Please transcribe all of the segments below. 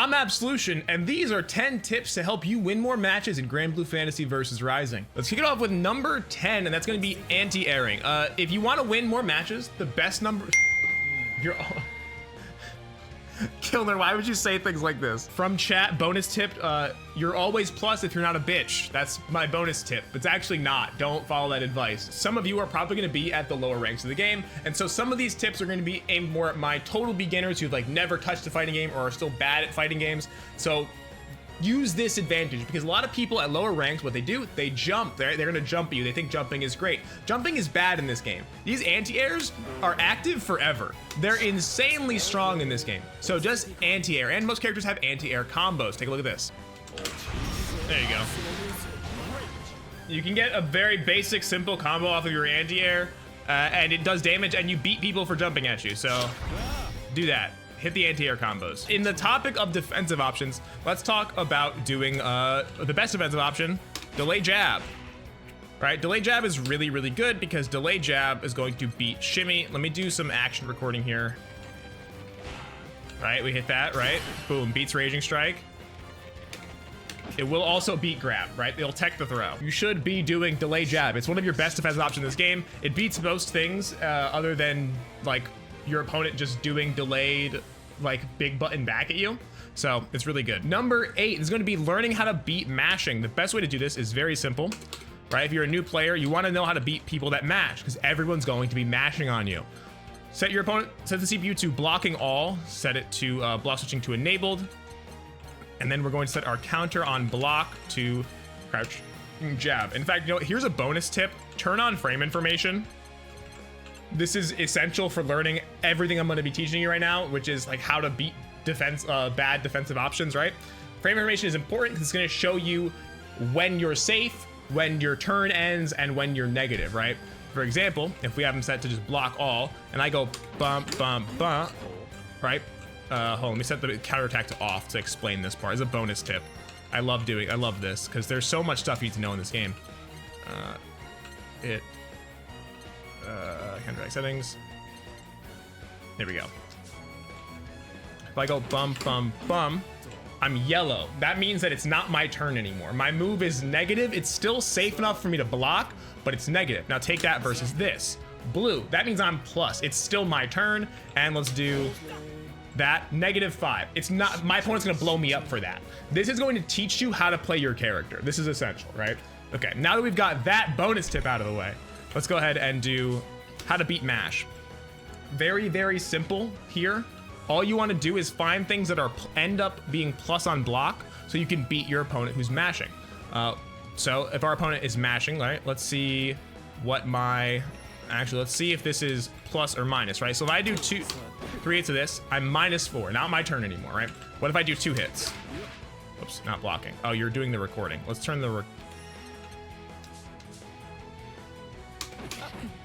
I'm Absolution, and these are 10 tips to help you win more matches in Granblue Fantasy versus Rising. Let's kick it off with number 10, and that's going to be anti-airing. If you want to win more matches, the best number... You're... Kilner, why would you say things like this? From chat, bonus tip, you're always plus if you're not a bitch. That's my bonus tip. It's actually not. Don't follow that advice. Some of you are probably going to be at the lower ranks of the game, and so some of these tips are going to be aimed more at my total beginners who've like never touched a fighting game or are still bad at fighting games. So use this advantage, because a lot of people at lower ranks, what they do, they jump. They're going to jump you. They think jumping is great. Jumping is bad in this game. These anti-airs are active forever. They're insanely strong in this game. So just anti-air, and most characters have anti-air combos. Take a look at this. There you go. You can get a very basic, simple combo off of your anti-air, and it does damage, and you beat people for jumping at you. So do that. Hit the anti-air combos. In the topic of defensive options, let's talk about doing the best defensive option, delay jab. Right, delay jab is really, really good because delay jab is going to beat shimmy. Let me do some action recording here. Right, we hit that, right? Boom, beats raging strike. It will also beat grab, right? It'll tech the throw. You should be doing delay jab. It's one of your best defensive options in this game. It beats most things other than like your opponent just doing delayed like big button back at you. So it's really good. Number 8 is going to be learning how to beat mashing. The best way to do this is very simple, right? If you're a new player, you want to know how to beat people that mash, because everyone's going to be mashing on you. Set your opponent, set the CPU to blocking all, set it to block switching to enabled, and then we're going to set our counter on block to crouch jab. In fact, you know, here's a bonus tip: turn on frame information. This is essential for learning everything I'm going to be teaching you right now, which is like how to beat bad defensive options, right? Frame information is important because it's going to show you when you're safe, when your turn ends, and when you're negative, right? For example, if we have them set to just block all, and I go bump, bump, bump, right? Hold on, let me set the counterattack to off to explain this part. It's a bonus tip. I love this because there's so much stuff you need to know in this game. Counterattack settings. There we go. If I go bum, bum, bum, I'm yellow. That means that it's not my turn anymore. My move is negative. It's still safe enough for me to block, but it's negative. Now take that versus this. Blue, that means I'm plus. It's still my turn, and let's do that. -5. It's not, my opponent's gonna blow me up for that. This is going to teach you how to play your character. This is essential, right? Okay, now that we've got that bonus tip out of the way, let's go ahead and do how to beat mash. Very, very simple here. All you want to do is find things that are end up being plus on block so you can beat your opponent who's mashing. So if our opponent is mashing, right, let's see what let's see if this is plus or minus, right? So if I do 3 hits of this, I'm -4, not my turn anymore, right? What if I do 2 hits? Oops, not blocking. Oh, you're doing the recording. Let's turn the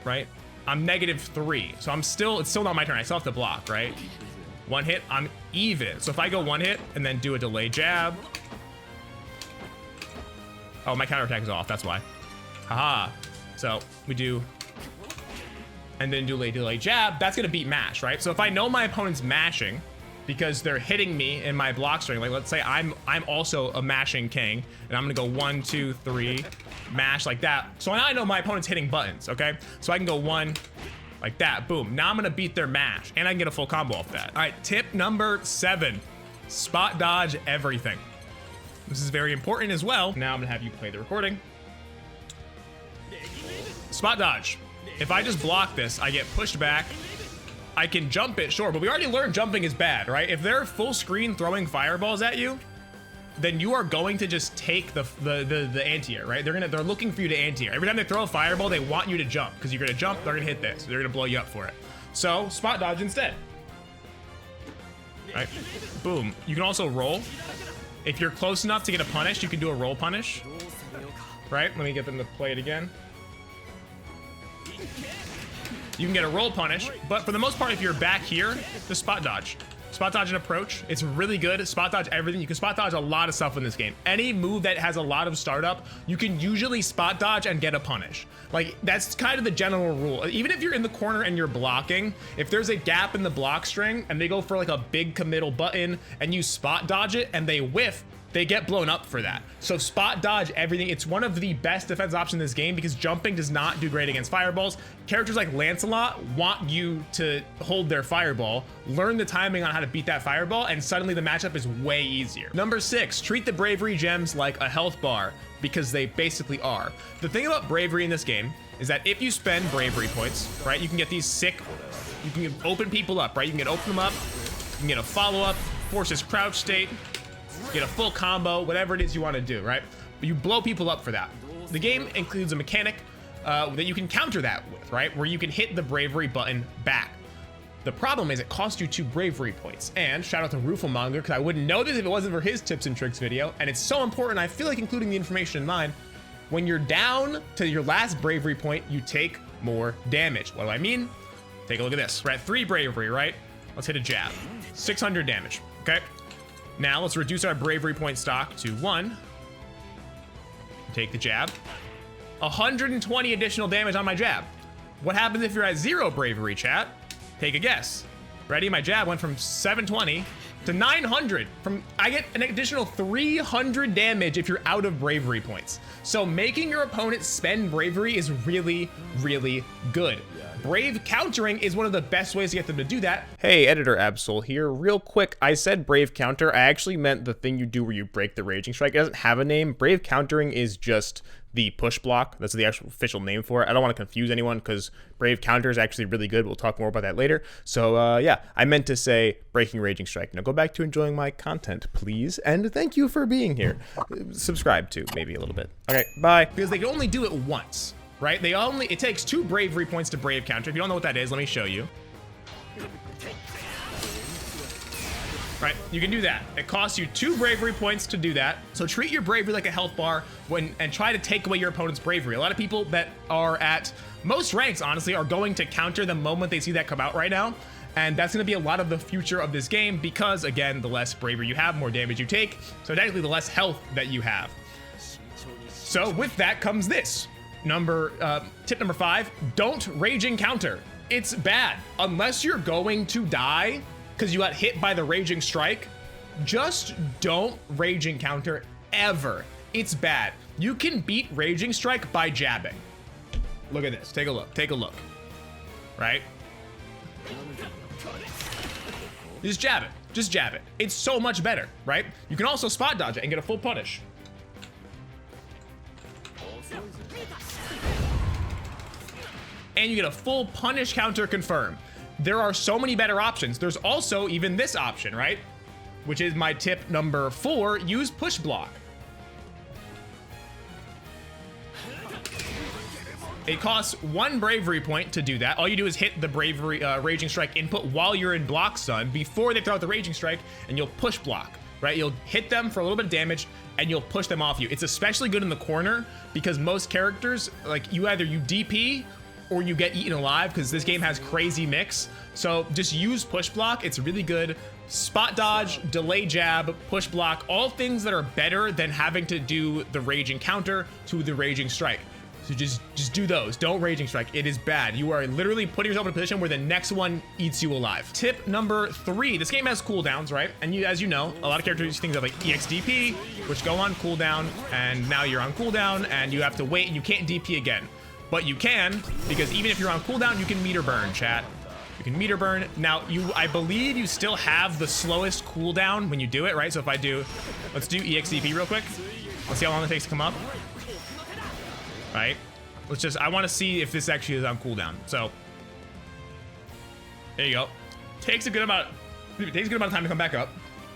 right? I'm -3, so it's still not my turn. I still have to block, right? 1 hit, I'm even. So if I go 1 hit and then do a delay jab. Oh, my counterattack is off, that's why. Haha. So we do, and then do a delay jab, that's gonna beat mash, right? So if I know my opponent's mashing because they're hitting me in my block string, like let's say I'm also a mashing king, and I'm gonna go 1, 2, 3, mash like that. So now I know my opponent's hitting buttons, okay? So I can go 1 like that, boom. Now I'm gonna beat their mash, and I can get a full combo off that. All right, tip number 7, spot dodge everything. This is very important as well. Now I'm gonna have you play the recording. Spot dodge. If I just block this, I get pushed back. I can jump it, sure, but we already learned jumping is bad, right? If they're full screen throwing fireballs at you, then you are going to just take the anti-air, right? They're looking for you to anti-air. Every time they throw a fireball, they want you to jump, because you're gonna jump, they're gonna hit this. They're gonna blow you up for it. So spot dodge instead. Right? Boom. You can also roll. If you're close enough to get a punish, you can do a roll punish. Right? Let me get them to play it again. You can get a roll punish, but for the most part, if you're back here, just spot dodge. Spot dodge and approach. It's really good. Spot dodge everything. You can spot dodge a lot of stuff in this game. Any move that has a lot of startup, you can usually spot dodge and get a punish. Like, that's kind of the general rule. Even if you're in the corner and you're blocking, if there's a gap in the block string and they go for like a big committal button and you spot dodge it and they whiff, they get blown up for that. So spot dodge everything. It's one of the best defense options in this game because jumping does not do great against fireballs. Characters like Lancelot want you to hold their fireball, learn the timing on how to beat that fireball, and suddenly the matchup is way easier. Number 6, treat the bravery gems like a health bar, because they basically are. The thing about bravery in this game is that if you spend bravery points, right, you can get these sick, you can open people up, right? You can open them up, you can get a follow-up, forces crouch state, get a full combo, whatever it is you want to do, right? But you blow people up for that. The game includes a mechanic that you can counter that with, right? Where you can hit the bravery button back. The problem is it costs you 2 bravery points. And shout out to Rooflemonger, because I wouldn't know this if it wasn't for his tips and tricks video. And it's so important, I feel like including the information in mine. When you're down to your last bravery point, you take more damage. What do I mean? Take a look at this. We're at 3 bravery, right? Let's hit a jab. 600 damage, okay? Now let's reduce our bravery point stock to 1. Take the jab. 120 additional damage on my jab. What happens if you're at 0 bravery, chat? Take a guess. Ready? My jab went from 720 to 900. I get an additional 300 damage if you're out of bravery points. So making your opponent spend bravery is really, really good. Brave countering is one of the best ways to get them to do that. Hey, Editor Absol here. Real quick, I said brave counter. I actually meant the thing you do where you break the raging strike. It doesn't have a name. Brave countering is just the push block. That's the actual official name for it. I don't want to confuse anyone because brave counter is actually really good. We'll talk more about that later. So yeah, I meant to say breaking raging strike. Now go back to enjoying my content, please. And thank you for being here. Subscribe too, maybe a little bit. Okay, bye. Because they can only do it once. Right? It takes 2 bravery points to brave counter. If you don't know what that is, let me show you. Right, you can do that. It costs you 2 bravery points to do that. So treat your bravery like a health bar and try to take away your opponent's bravery. A lot of people that are at most ranks, honestly, are going to counter the moment they see that come out right now. And that's going to be a lot of the future of this game because, again, the less bravery you have, more damage you take. So technically, the less health that you have. So with that comes this. Tip number 5, don't raging counter. It's bad. Unless you're going to die because you got hit by the raging strike, just don't raging counter ever. It's bad. You can beat raging strike by jabbing. Look at this. Take a look. Take a look. Right? Just jab it. Just jab it. It's so much better, right? You can also spot dodge it and get a full punish. And you get a full punish counter confirm. There are so many better options. There's also even this option, right? Which is my tip number 4, use push block. It costs 1 bravery point to do that. All you do is hit the bravery raging strike input while you're in block stun before they throw out the raging strike, and you'll push block, right? You'll hit them for a little bit of damage and you'll push them off you. It's especially good in the corner because most characters, like you DP or you get eaten alive because this game has crazy mix. So just use push block. It's really good. Spot dodge, delay jab, push block, all things that are better than having to do the raging counter to the raging strike. So just do those. Don't raging strike. It is bad. You are literally putting yourself in a position where the next one eats you alive. Tip number 3. This game has cooldowns, right? And as you know, a lot of characters use things like EXDP, which go on cooldown, and now you're on cooldown, and you have to wait, and you can't DP again. But you can, because even if you're on cooldown, you can meter burn, chat. You can meter burn. Now, I believe you still have the slowest cooldown when you do it, right? So if I do, let's do EXDP real quick. Let's see how long it takes to come up. Right? I want to see if this actually is on cooldown. So, there you go. Takes a good amount of time to come back up.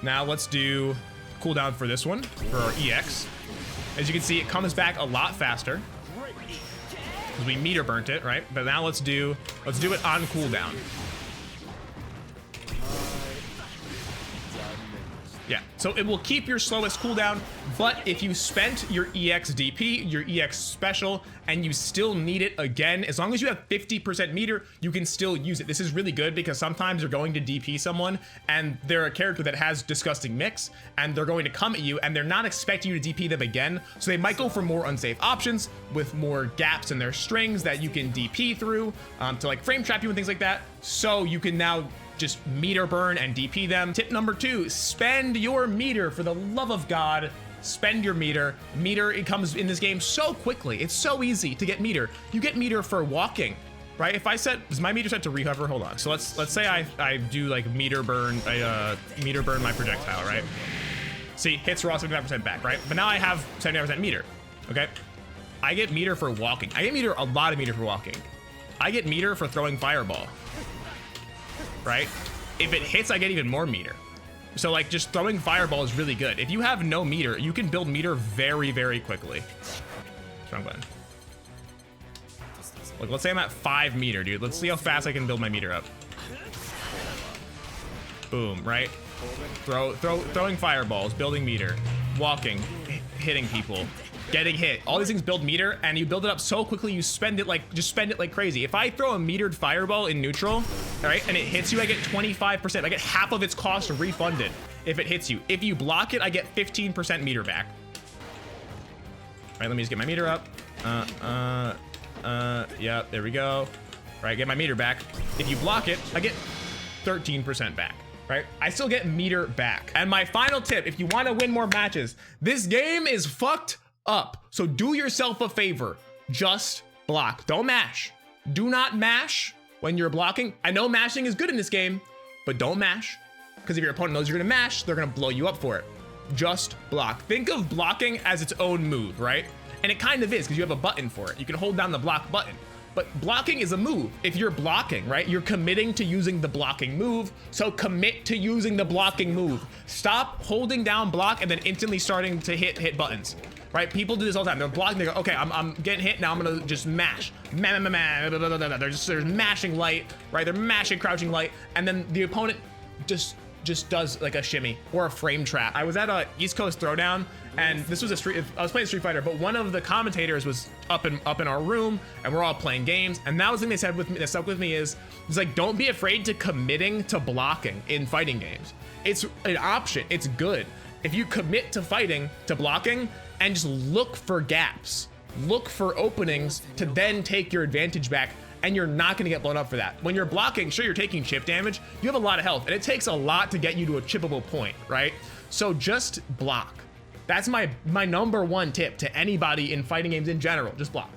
Now let's do cooldown for this one, for our EX. As you can see, it comes back a lot faster. Because we meter burnt it, right? But now let's do it on cooldown. Yeah, so it will keep your slowest cooldown, but if you spent your EX DP, your EX special, and you still need it again, as long as you have 50% meter, you can still use it. This is really good because sometimes you're going to DP someone and they're a character that has disgusting mix and they're going to come at you and they're not expecting you to DP them again. So they might go for more unsafe options with more gaps in their strings that you can DP through to like frame trap you and things like that. So you can now just meter burn and DP them. Tip number 2, spend your meter. For the love of God, spend your meter. Meter, it comes in this game so quickly. It's so easy to get meter. You get meter for walking, right? If I set, is my meter set to rehover? Hold on. So let's say I do like meter burn, meter burn my projectile, right? See, hits raw 75% back, right? But now I have 75% meter, okay? I get meter for walking. I get meter, a lot of meter for walking. I get meter for throwing fireball. Right? If it hits, I get even more meter. So like just throwing fireball is really good. If you have no meter, you can build meter very, very quickly. Strong button. Like let's say I'm at 5 meter, dude. Let's see how fast I can build my meter up. Boom, right? Throwing fireballs, building meter, walking, hitting people, getting hit. All these things build meter, and you build it up so quickly you spend it like, just spend it like crazy. If I throw a metered fireball in neutral, all right, and it hits you, I get 25%. I get half of its cost refunded if it hits you. If you block it, I get 15% meter back. All right, let me just get my meter up. Yeah, there we go. All right, get my meter back. If you block it, I get 13% back. Right? I still get meter back. And my final tip, if you want to win more matches, this game is fucked up. So do yourself a favor. Just block. Don't mash. Do not mash when you're blocking. I know mashing is good in this game, but don't mash. Because if your opponent knows you're going to mash, they're going to blow you up for it. Just block. Think of blocking as its own move, right? And it kind of is because you have a button for it. You can hold down the block button. But blocking is a move. If you're blocking, right, you're committing to using the blocking move. So commit to using the blocking move. Stop holding down block and then instantly starting to hit buttons, right? People do this all the time. They're blocking. They go, okay, I'm getting hit. Now I'm going to just mash. They're mashing light, right? They're mashing crouching light. And then the opponent just does like a shimmy or a frame trap. I was at a East Coast Throwdown, and this was I was playing Street Fighter, but one of the commentators was up in our room, and we're all playing games. And that was the thing they said with me, that stuck with me is, it's like, don't be afraid to committing to blocking in fighting games. It's an option. It's good. If you commit to fighting, to blocking, and just look for gaps, look for openings to then take your advantage back, and you're not going to get blown up for that. When you're blocking, sure, you're taking chip damage. You have a lot of health, and it takes a lot to get you to a chippable point, right? So just block. That's my number 1 tip to anybody in fighting games in general. Just block.